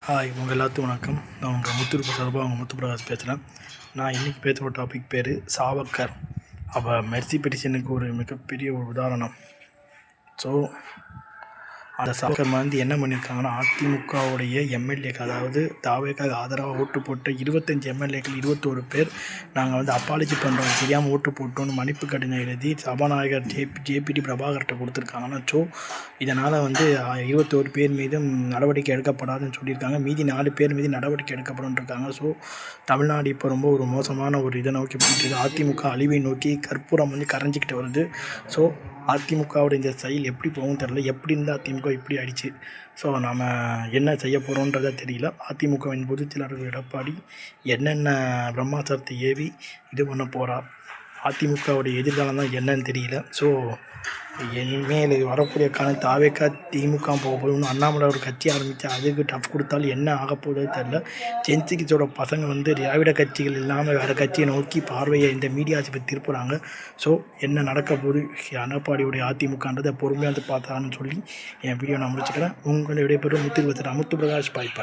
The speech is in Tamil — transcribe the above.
ஹாய் உங்கள் எல்லாத்துக்கும் வணக்கம். நான் உங்கள் முத்துருப்பு சார்பாக அவங்க முத்துப்பிரகாஷ் பேசுகிறேன். நான் இன்றைக்கி பேசுகிற டாபிக் பேர் சாவர்கர். அவள் மெர்சி பெட்டிஷனுக்கு ஒரு மிகப்பெரிய ஒரு உதாரணம். ஸோ அந்த சாவர்கர் வந்து என்ன பண்ணியிருக்காங்கன்னா, அதிமுகவுடைய எம்எல்ஏக்கள், அதாவது தாவேக்காக ஆதரவாக ஓட்டு போட்ட 25 எம்எல்ஏக்கள் 21 பேர் நாங்கள் வந்து அப்பாலஜி பண்ணுறோம், தெரியாமல் ஓட்டு போட்டோன்னு மன்னிப்பு கடிதம் எழுதி சபாநாயகர் ஜேபிடி பிரபாகர்கிட்ட கொடுத்துருக்காங்கன்னா. ஸோ இதனால் வந்து 21 பேர் மீதும் நடவடிக்கை எடுக்கப்படாதுன்னு சொல்லியிருக்காங்க. மீதி 4 பேர் மீது நடவடிக்கை எடுக்கப்படும் இருக்காங்க. ஸோ தமிழ்நாடு இப்போ ரொம்ப ஒரு மோசமான ஒரு இதை நோக்கி போயிட்டு அதிமுக அழிவை நோக்கி கற்பூரம் வந்து கரைஞ்சிக்கிட்டு வருது. ஸோ அதிமுகவோட இந்த செயல் எப்படி போகும் தெரியல. எப்படி இருந்தால் அதிமுக இப்படி ஆயிடுச்சு. ஸோ நாம் என்ன செய்ய போகிறோன்றதை தெரியல. அதிமுகவின் பொதுச் செயலாளர் எடப்பாடி என்னென்ன பிரம்மாஸ்திரத்தை ஏவி இது பண்ண போகிறார், அதிமுகவுடைய எதிர்காலம் தான் என்னன்னு தெரியல. ஸோ இனிமேல் வரக்கூடிய காலம் தாவேக்கா திமுக போக போகணும். அண்ணாமலை ஒரு கட்சி ஆரம்பித்து அதுக்கு டஃப் கொடுத்தாலும் என்ன ஆக போகுது தெரில. ஜென்சிக்கிஸோட பசங்க வந்து திராவிட கட்சிகள் இல்லாமல் வேறு கட்சியை நோக்கி பார்வையை இந்த மீடியாஸ் பற்றி திருப்புறாங்க. ஸோ என்ன நடக்க போகுது எடப்பாடியுடைய அதிமுகன்றதை பொறுமையாக வந்து பார்த்தான்னு சொல்லி என் வீடியோ நான் முடிச்சுக்கிறேன். உங்களுடைய பேர் முத்துப்பிரகாஷ். பாய்.